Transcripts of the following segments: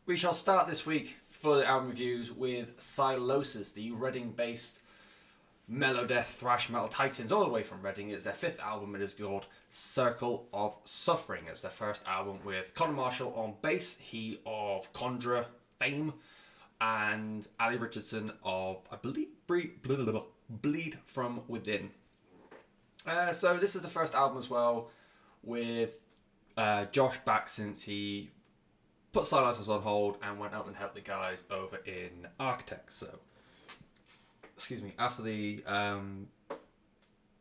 We shall start this week for the album reviews with Sylosis, the Reading-based melodeath thrash metal titans, all the way from Reading. It's their fifth album. It is called Circle of Suffering. It's their first album with Conor Marshall on bass, he of Conjurer fame, and Ali Richardson of, I believe, Bleed From Within. So this is the first album as well with Josh back since he put Sylosis on hold and went out and helped the guys over in Architects. So, excuse me, after the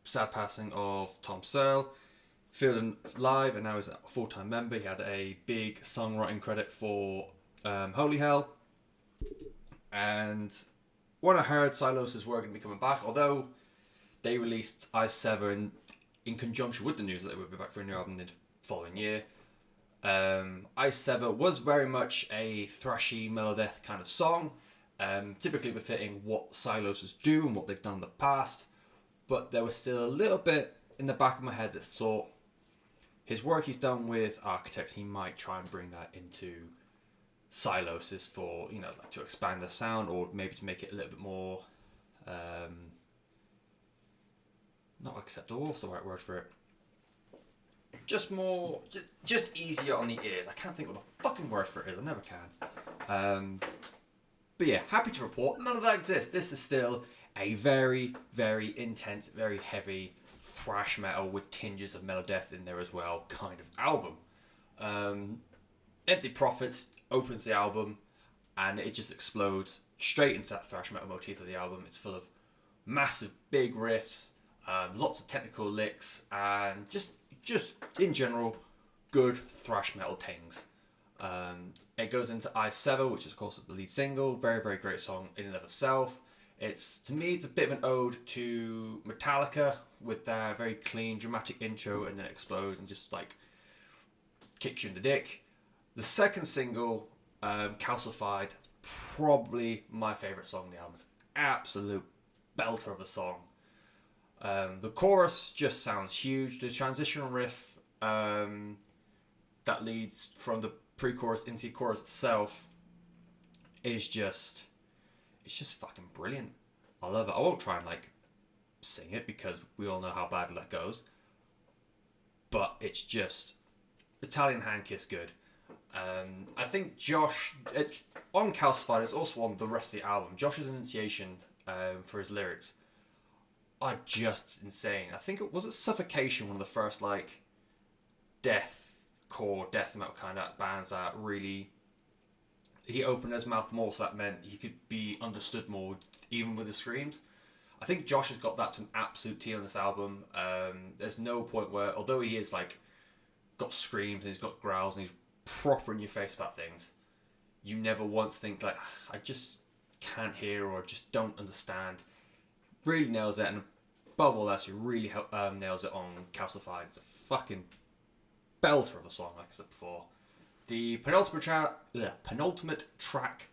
sad passing of Tom Searle, feeling live, and now he's a full-time member. He had a big songwriting credit for Holy Hell. And when I heard Sylosis were going to be coming back, although they released I 7 in conjunction with the news that they would be back for a new album the following year, I 7 was very much a thrashy melodeath kind of song, typically befitting what Sylosis do and what they've done in the past, but there was still a little bit in the back of my head that thought his work he's done with Architects, he might try and bring that into Sylosis for, like to expand the sound, or maybe to make it a little bit more not acceptable, what's the right word for it? Just easier on the ears. I can't think what the fucking word for it is. I never can. But yeah, happy to report none of that exists. This is still a very, very intense, very heavy thrash metal with tinges of melodeath in there as well kind of album. Empty Prophets opens the album and it just explodes straight into that thrash metal motif of the album. It's full of massive big riffs, lots of technical licks, and just in general good thrash metal things. It goes into I 7, which is of course the lead single. Very, very great song in and of itself. To me it's a bit of an ode to Metallica with their very clean dramatic intro, and then it explodes and just like kicks you in the dick. The second single, Calcified, probably my favourite song on the album. It's an absolute belter of a song. The chorus just sounds huge. The transitional riff that leads from the pre-chorus into the chorus itself is it's just fucking brilliant. I love it. I won't try and sing it because we all know how badly that goes, but it's just Italian hand kiss good. I think Josh on Calcified is also on the rest of the album. Josh's enunciation for his lyrics are just insane. I think it was Suffocation, one of the first death metal kind of bands that really he opened his mouth more, so that meant he could be understood more even with the screams. I think Josh has got that to an absolute T on this album. There's no point where, although he is got screams and he's got growls and he's proper in your face about things, you never once think I just can't hear or just don't understand. Really nails it, and above all else, he really nails it on Calcified. It's a fucking belter of a song, like I said before. The penultimate track,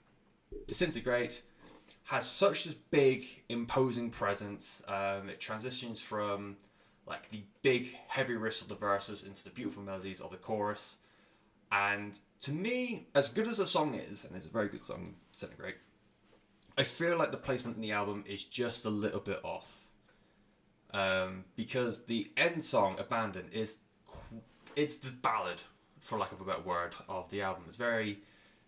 Disintegrate, has such this big, imposing presence. It transitions from the big, heavy riffs of the verses into the beautiful melodies of the chorus. And to me, as good as the song is, and it's a very good song, Disintegrate, I feel like the placement in the album is just a little bit off. Because the end song, Abandon, it's the ballad, for lack of a better word, of the album. It's very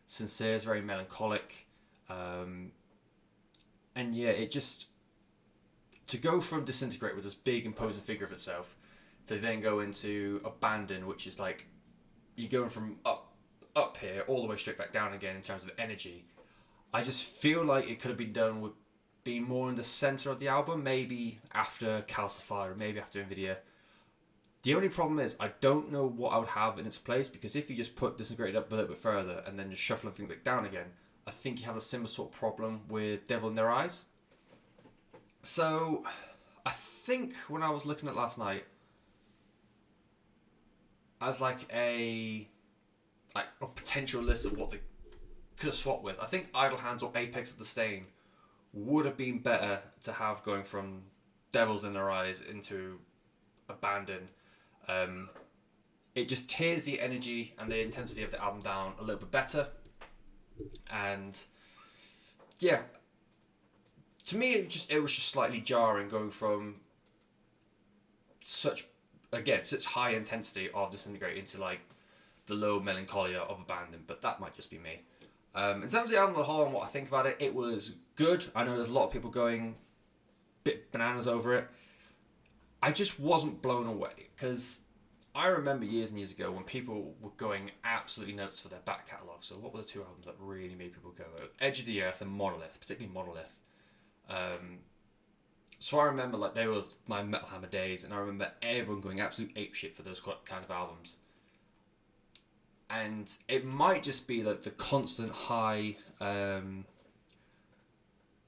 sincere, it's very melancholic. And yeah, to go from Disintegrate with this big imposing figure of itself, to then go into Abandon, which is you're going from up here all the way straight back down again in terms of energy. I just feel like it could have been done with being more in the centre of the album, maybe after Calcified or maybe after Nvidia. The only problem is I don't know what I would have in its place, because if you just put Disintegrated up a little bit further and then just shuffle everything back down again, I think you have a similar sort of problem with Devil in Their Eyes. So I think when I was looking at last night, as a potential list of what they could have swapped with, I think Idle Hands or Apex of the Stain would have been better to have going from Devils in Their Eyes into Abandon. It just tears the energy and the intensity of the album down a little bit better. And yeah, to me it was just slightly jarring going from such high intensity of Disintegrate into like the low melancholia of Abandon, but that might just be me. In terms of the album as a whole and what I think about it, it was good. I know there's a lot of people going bit bananas over it. I just wasn't blown away because I remember years and years ago when people were going absolutely nuts for their back catalogue. So what were the two albums that really made people go? Edge of the Earth and Monolith, particularly Monolith. So I remember like they was my Metal Hammer days, and I remember everyone going absolute apeshit for those kind of albums. And it might just be like the constant high. I don't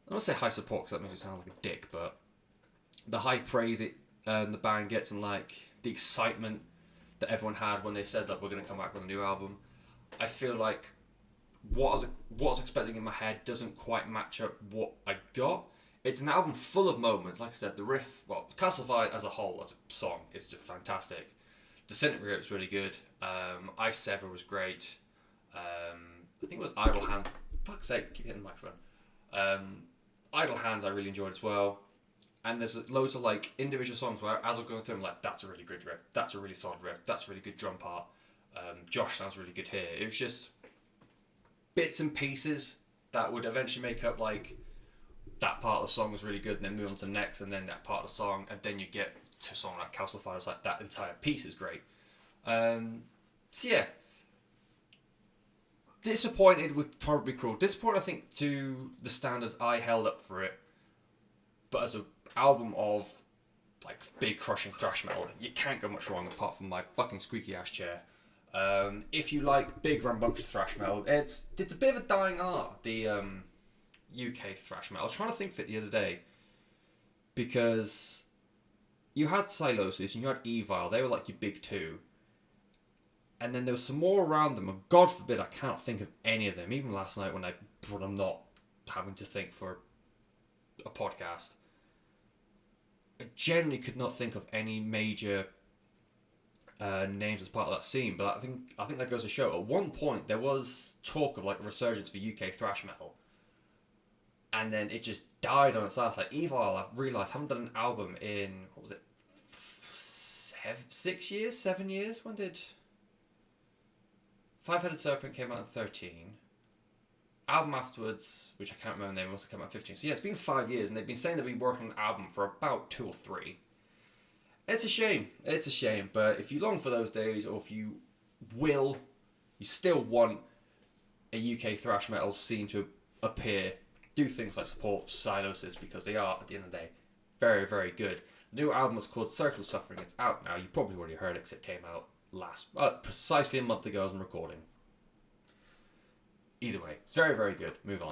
want to say high support because that makes me sound like a dick, but the high praise the band gets and like the excitement that everyone had when they said that we're going to come back with a new album. I feel like what I was expecting in my head doesn't quite match up what I got. It's an album full of moments. Like I said, the riff, Calcified as a whole, as a song, is just fantastic. Disintegrate was really good. I Sever was great. I think it was Idle Hands. Fuck's sake, keep hitting the microphone. Idle Hands I really enjoyed as well. And there's loads of like individual songs where as I'm going through, I'm like, that's a really good riff. That's a really solid riff. That's a really good drum part. Josh sounds really good here. It was just bits and pieces that would eventually make up like that part of the song was really good, and then move on to the next, and then that part of the song, and then you get to a song like Calcified. It's like that entire piece is great. So yeah, disappointed would probably be cruel. Disappointed, I think, to the standards I held up for it, but as an album of like big crushing thrash metal, you can't go much wrong apart from my fucking squeaky ass chair. If you like big rambunctious thrash metal, it's a bit of a dying art. The UK thrash metal. I was trying to think of it the other day because you had Sylosis and you had Evil. They were like your big two. And then there was some more around them, and God forbid I can't think of any of them. Even last night when I'm not having to think for a podcast, I generally could not think of any major names as part of that scene. But I think that goes to show. At one point there was talk of like a resurgence for UK thrash metal, and then it just died on its ass. Like Evil, I've realised haven't done an album in what was it, 7 years? When did Five-Headed Serpent came out in 13? Album afterwards, which I can't remember the name, must have come out in 15. So yeah, it's been 5 years, and they've been saying they've been working on an album for about 2 or 3. It's a shame. It's a shame. But if you long for those days, or if you still want a UK thrash metal scene to appear, do things like support Sylosis, because they are, at the end of the day, very, very good. The new album is called Circle of Suffering. It's out now. You've probably already heard it because it came out precisely a month ago as I'm recording. Either way, it's very, very good. Move on.